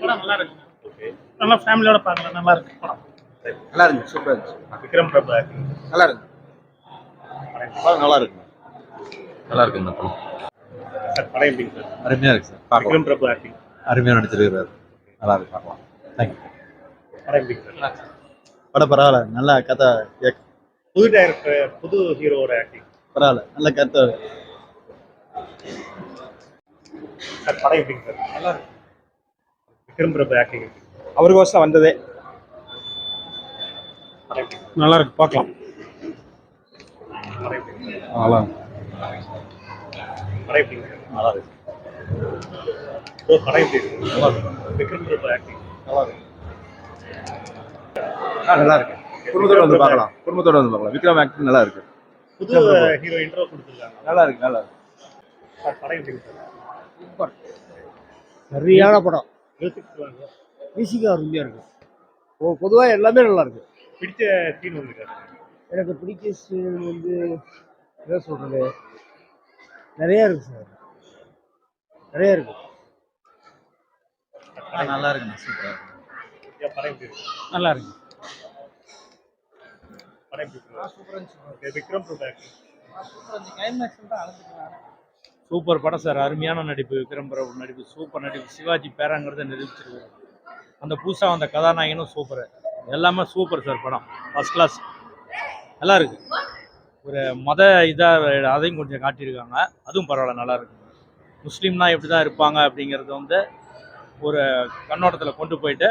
படம் நல்லா இருக்கு. ஓகே. நல்லா ஃபேமிலியோட பார்க்கலாம். நல்லா இருக்கு படம். நல்லா இருக்கு. சூப்பரா இருந்துச்சு. விக்ரம் பிரபு ஆக்டிங் நல்லா இருக்கு. படம் நல்லா இருக்கு. நல்லா இருக்கு இந்த படம். சார் படம் எப்படி சார்? அருமையா இருக்கு சார். விக்ரம் பிரபு ஆக்டிங் அருமையா நடிச்சிருக்காரு. நல்லா இருக்கு பார்க்கலாம். தேங்க்யூ. படம் எப்படி சார்? படம் பரவாயில்ல. நல்ல கதை. புது டைரக்டர், புது ஹீரோவோட ஆக்டிங் பரவாயில்ல. நல்ல கதை. சார் படம் எப்படி சார்? நல்லா இருக்கு. விக்ரம் பிரபு ஆக்டிங் அவருக்கோசம் வந்ததே நல்லா இருக்கு. பார்க்கலாம். நல்லா படம் எப்படி நல்லா இருக்கு. படம் எப்படி இருக்கு? நல்லா இருக்கு. விக்ரம் பிரபு ஆக்டிங் நல்லா இருக்கு. நல்லா இருக்கு. குடும்பத்தோட வந்து பார்க்கலாம். விக்ரம் ஆக்டிங் நல்லா இருக்கு. புது ஹீரோ இன்ட்ரோ கொடுத்துருக்காங்க. நல்லா இருக்கு. சார் படம் எப்படி சார்? சூப்பர். சரியான படம். மியூசிக் அருமையா இருக்கு. பொதுவாக எல்லாமே நல்லா இருக்கு. பிடிச்ச சீன் வந்துருக்காரு. எனக்கு பிடிச்ச சீன் வந்து என்ன சொல்றது, நிறைய இருக்கு சார். நிறைய இருக்கு. நல்லா இருக்கு. சூப்பரா இருக்கு. படம் எப்படி இருக்கு? நல்லா இருக்கு. படம் எப்படி இருக்கு? சூப்பரா இருந்துச்சு. விக்ரம் பிரபு ஆக்டிங் சூப்பர் படம் சார். அருமையான நடிப்பு. விக்ரம் பிரபு நடிப்பு சூப்பர் நடிப்பு. சிவாஜி பேராங்கிறத நிரூபிச்சிருக்காரு. அந்த புதுசாக வந்த கதாநாயகனும் சூப்பர். எல்லாமே சூப்பர் சார். படம் ஃபர்ஸ்ட் கிளாஸ். நல்லா இருக்கு. ஒரு மத இதாக அதையும் கொஞ்சம் காட்டியிருக்காங்க. அதுவும் பரவாயில்ல. நல்லா இருக்கு. முஸ்லீம்னா எப்படி தான் இருப்பாங்க அப்படிங்கிறது வந்து ஒரு கண்ணோட்டத்தில் கொண்டு போயிட்டு,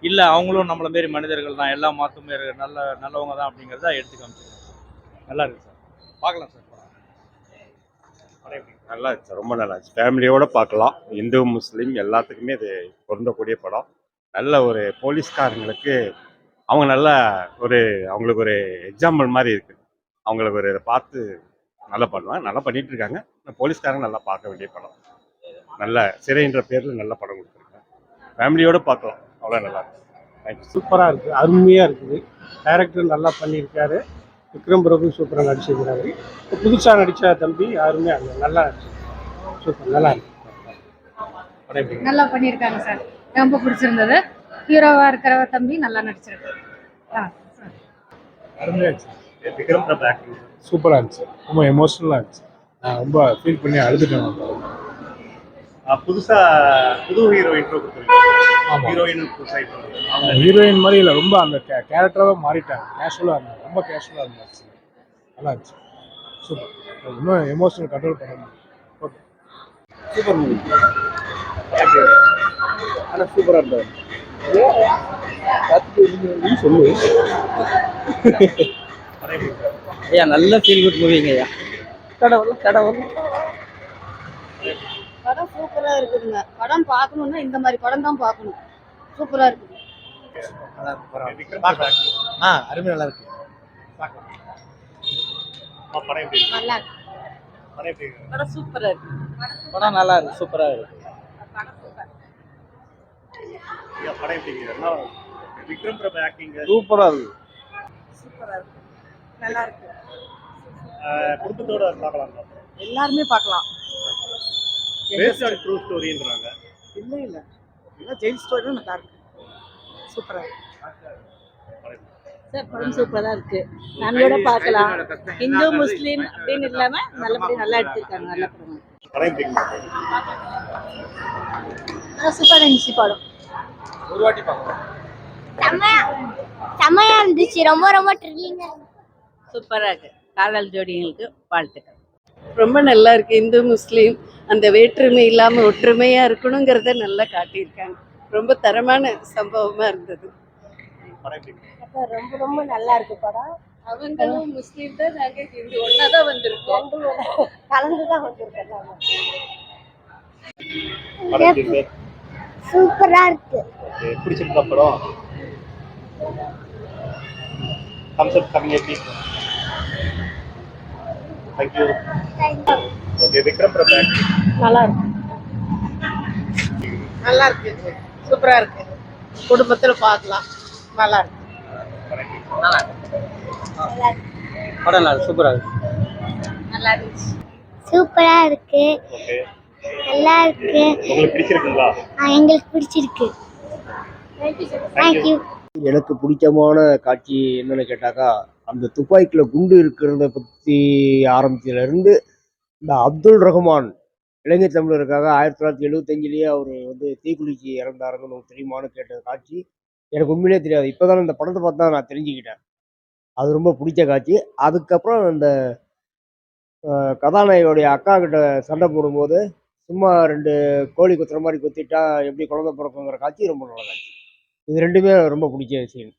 இல்லை அவங்களும் நம்மளை மாரி மனிதர்கள் தான், எல்லா மாற்றுமே நல்லவங்க தான் அப்படிங்கிறத எடுத்து காமிச்சிருக்காங்க. நல்லா இருக்கு சார். பார்க்கலாம் சார். நல்லா இருந்துச்சு. ரொம்ப நல்லா இருந்துச்சு. ஃபேமிலியோட பார்க்கலாம். இந்து முஸ்லீம் எல்லாத்துக்குமே இது பொருந்தக்கூடிய படம். நல்ல ஒரு போலீஸ்காரங்களுக்கு அவங்க நல்ல அவங்களுக்கு ஒரு எக்ஸாம்பிள் மாதிரி இருக்குது. அவங்களுக்கு இதை பார்த்து நல்லா பண்ணுவாங்க. நல்லா பண்ணிட்டு இருக்காங்க. போலீஸ்காரங்க நல்லா பார்க்க வேண்டிய படம். நல்ல சிறைன்ற பேரில் நல்ல படம் கொடுத்துருக்காங்க. ஃபேமிலியோடு பார்க்கலாம். அவ்வளோ நல்லா இருக்கு. தேங்க்யூ. சூப்பராக இருக்குது. அருமையாக இருக்குது. டைரக்டர் நல்லா பண்ணியிருக்காரு. விக்ரம் பிரபு சூப்பராக நடிச்சிருக்கிறாரு. புதுசாக நடித்த தம்பி யாருமே நல்லா சூப்பர். நல்லா இருக்கு. நல்லா பண்ணியிருக்காங்க சார். ரொம்ப பிடிச்சிருந்தது. ஹீரோவாக இருக்கிற தம்பி நல்லா நடிச்சிருக்காரு. அருமையாக இருந்துச்சு. விக்ரம் பிரபு ஆக்டிங் சூப்பராக இருந்துச்சு. ரொம்ப எமோஷ்னலாக இருந்துச்சு. நான் ரொம்ப ஃபீல் பண்ணி அழுதுட்டேன். புதுசா புது ஹீரோ இன்ட்ரோ கொடுத்துருக்காங்க. ஹீரோயின் புதுசா அவங்க ஹீரோயின் மாதிரி இல்லை, ரொம்ப அந்த கேரக்டராகவே மாறிட்டாங்க. கேஷுவலாக இருந்தாங்க. ரொம்ப கேஷுவலாக இருந்துச்சு. நல்லா இருந்துச்சு. சூப்பர். இன்னும் எமோஷனல் கண்ட்ரோல் பண்ணணும். ஓகே. Super movie. ஆனால் சூப்பராக இருந்தார். சொல்லு. ஐயா நல்ல ஃபீல் குட் மூவிங்க ஐயா. கடவுள் படம் சூப்பரா இருக்குதுங்க. படம் பார்க்கணும்னா இந்த மாதிரி படம் தான் பார்க்கணும். சூப்பரா இருக்குது. அருமை நல்லா இருக்கு. நல்லா இருக்கு. படம் சூப்பரா இருக்கு. படம் நல்லா இருக்கு. சூப்பரா இருக்கு. விக்ரம் பிரபு ஆக்டிங் சூப்பரா இருக்கு. சூப்பரா இருக்கு. நல்லா இருக்கு. குடும்பத்தோட பார்க்கலாம். எல்லாருமே பார்க்கலாம். பேஸ்ட் ஆன் ட்ரூ ஸ்டோரின்றாங்க. இல்ல எல்லாம் ஜெயில் ஸ்டோரி நல்லா இருக்கு. சூப்பரா இருக்கு சார். படம் சூப்பரா இருக்கு. ஃபேமிலியோட பார்க்கலாம். இந்து முஸ்லீம் அப்படின்னு இல்லாம நல்லபடியா நல்லா எடுத்திருக்காங்க. நல்ல படம். சூப்பரா இருந்துச்சு படம். ஒரு வாட்டி பார்க்கலாம். செம்மையா இருந்துச்சு. ரொம்ப ரொம்ப த்ரில்லிங்கா சூப்பரா இருக்கு. காதல் ஜோடிகளுக்கு வாழ்த்துக்கள். ரொம்ப நல்லா இருக்கு. இந்து முஸ்லீம் அந்த வேற்றுமை இல்லாம ஒற்றுமையா இருக்கணுங்கிறத நல்லா காட்டியிருக்காங்க. ரொம்ப தரமான சம்பவமா இருந்தது. ரொம்ப ரொம்ப நல்லா இருக்கு படம். அவங்களும் முஸ்லீம் தான், நாங்க ஹிந்து ஒன்னாதான் வந்திருக்கோம். கலந்துதான் வந்திருக்கோம். சூப்பரா இருக்கு. பிடிச்சிருக்கா படம்? thumbs up coming at me. Thank you. Okay, Vikram Prabhu. நல்லா இருக்கு. நல்லா இருக்கு. சூப்பரா இருக்கு. குடும்பத்துல பார்க்கலாம். நல்லா இருக்கு. நல்லா இருக்கு. படம் நல்லா சூப்பரா இருக்கு. நல்லா இருந்துச்சு. சூப்பரா இருக்கு. Okay. நல்லா இருக்கு. உங்களுக்கு பிடிச்சிருக்குங்களா? எங்களுக்கு பிடிச்சிருக்கு. தேங்க்யூ. எனக்கு பிடிச்சமான காட்சி என்னன்னு கேட்டாக்கா, அந்த துப்பாக்கியில் குண்டு இருக்கிறத பற்றி ஆரம்பிச்சதுலேருந்து இந்த அப்துல் ரஹ்மான் இலங்கை தமிழருக்காக 1975 அவர் வந்து தீக்குளிச்சு இறந்தாருன்னு உங்களுக்கு தெரியுமான்னு கேட்ட காட்சி எனக்கு உண்மையிலே தெரியாது. இப்போ தான் இந்த படத்தை பார்த்து தான் நான் தெரிஞ்சுக்கிட்டேன். அது ரொம்ப பிடிச்ச காட்சி. அதுக்கப்புறம் இந்த கதாநாயகியோடைய அக்கா கிட்ட சண்டை போடும்போது சும்மா 2 கோழி குத்துற மாதிரி குத்திட்டா எப்படி குழந்தை பிறக்குங்கிற காட்சி ரொம்ப நல்ல காட்சி. இது 2மே ரொம்ப பிடிச்ச சீன்.